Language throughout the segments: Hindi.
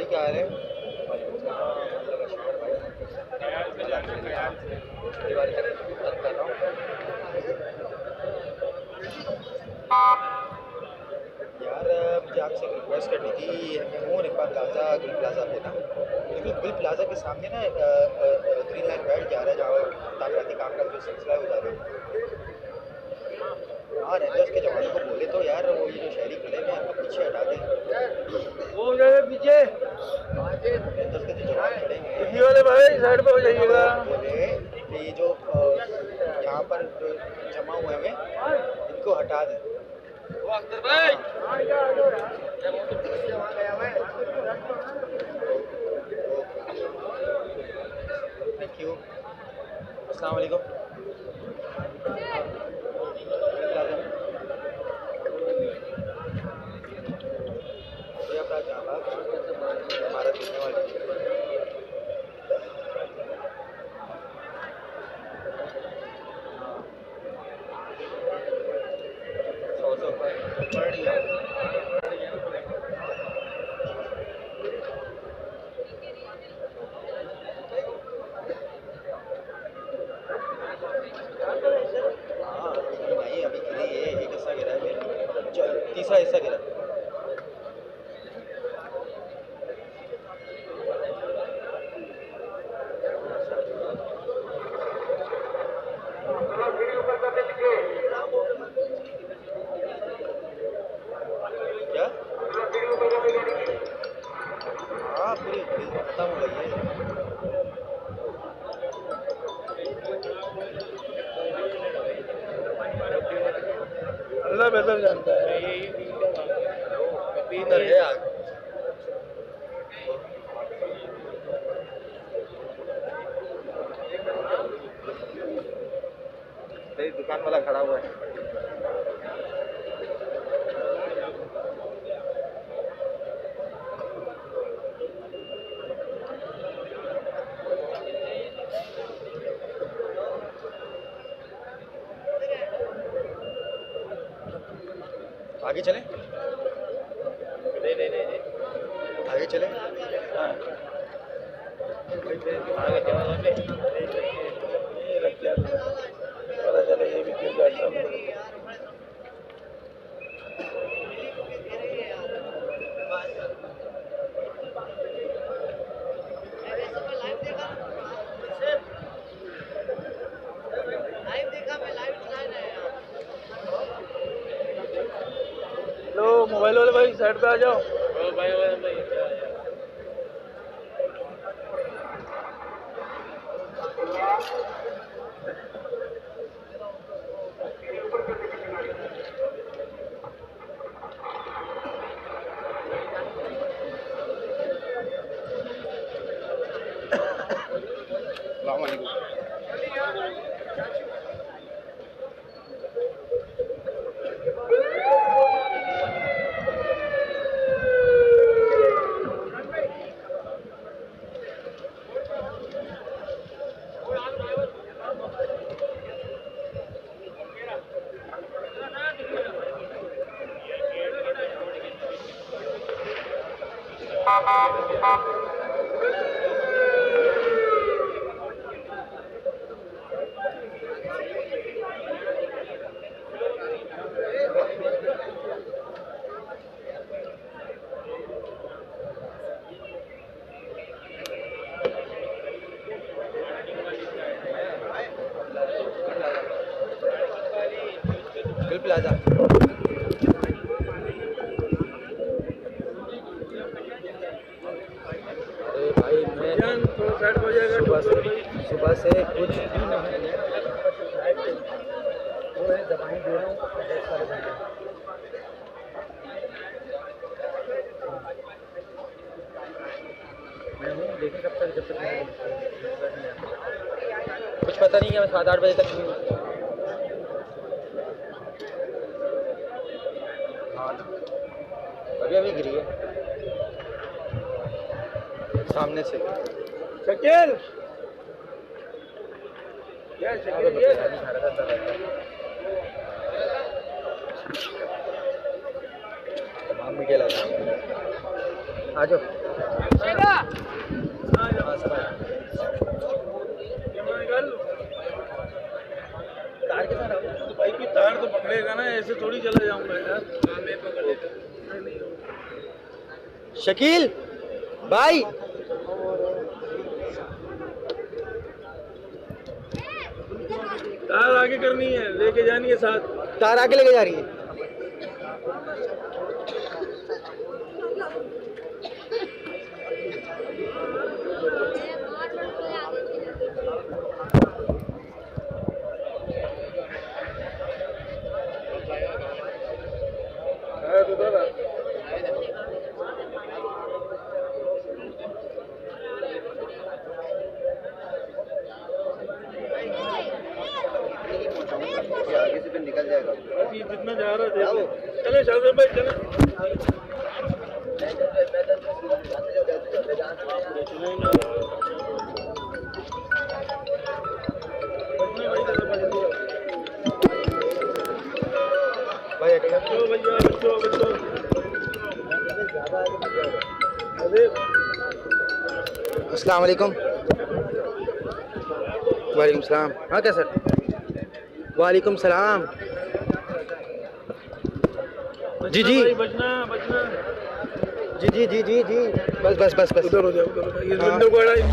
भाई क्या हाल है? दिवाली तक बंद कर रहा हूँ यार। मुझे आपसे एक रिक्वेस्ट करनी थी। मैं हूँ रिपा प्लाजा, गुल प्लाजा पे ना, लेकिन गुल प्लाजा के सामने ना ग्रीन लाइन बैठ जा रहा है जहाँ तामीराती काम का जो सिलसिला है वो जारी है। हाँ, रेंजर्स के जवानों को बोले तो यार वो ये जो शहरी खड़े हुए हैं इनको पीछे हटा दें। वो हो जाए पीछे रेंजर्स के जो जवान खड़े हुए इसी हैं वाले भाई साइड पे हो इनको जाइएगा। बोले कि ये जो यहाँ पर जो जमा हुए हैं इनको हटा दें। वो अख्तर भाई थैंक यू। अस्सलाम वालेकुम। ये अपना जहाँ इमारत दिखने वाली सौ पर बढ़िया। हाँ नहीं, अभी गिरी है, एक हिस्सा गिरा है फिर तीसरा हिस्सा गिरा। क्या? हाँ पूरी पूरी खत्म हो गई है। अल्लाह बेहतर जानता है। इधर है आग। मेरी दुकान वाला खड़ा हुआ है। आगे चलें? नहीं आगे चलें? आगे चला जाए ये रख दिया पता चले ये भी गिर जाता। लो मोबाइल वाले भाई साइड पे आ जाओ। भाई अस्सलाम वालेकुम। गुल प्लाजा। अरे भाई मैं थोड़ा साइड हो जाएगा। सुबह से कुछ भी नहीं लिया, वो है दवाई दे रहा हूँ। मैं हूँ लेकिन कब तक, जब तक कुछ पता नहीं है। मैं 7-8 बजे तक नहीं हूँ। हाँ अभी अभी गिरी है सामने से। शकील क्या शकील ये तमाम मीडिया लगा आ जाओ। हाँ, सब आया। कैमरा निकाल लो। तार के साथ आओ। तो भाई की तार तो पकड़ेगा ना, ऐसे थोड़ी चला जाऊंगा यार। शकील भाई, तार आगे करनी है, लेके जानी है साथ। तार आगे लेके जा रही है। तो उधर आ। ये आगे से फिर निकल जाएगा। अभी जितना जा रहा था चले शाहजहां भाई चले। भाई अकेला बच्चों भैया बच्चों बच्चों। अरे अस्सलाम वालेकुम। वालेकुम सलाम। हाँ क्या सर? वालेकुम सलाम। जी जी भाई बचना बचना। जी जी जी जी जी, बस बस बस बस। उधर हो जाओ उधर हो जाओ। ये हाँ। विंडो को हटाइए।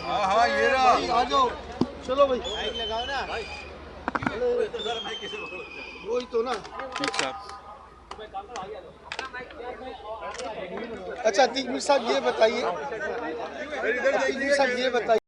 हाँ ये रहा। आ जाओ, चलो भाई। लगाओ ना वही तो ना। ठीक सर। अच्छा तिगमीर साहब ये बताइए, तिगमीर साहब ये बताइए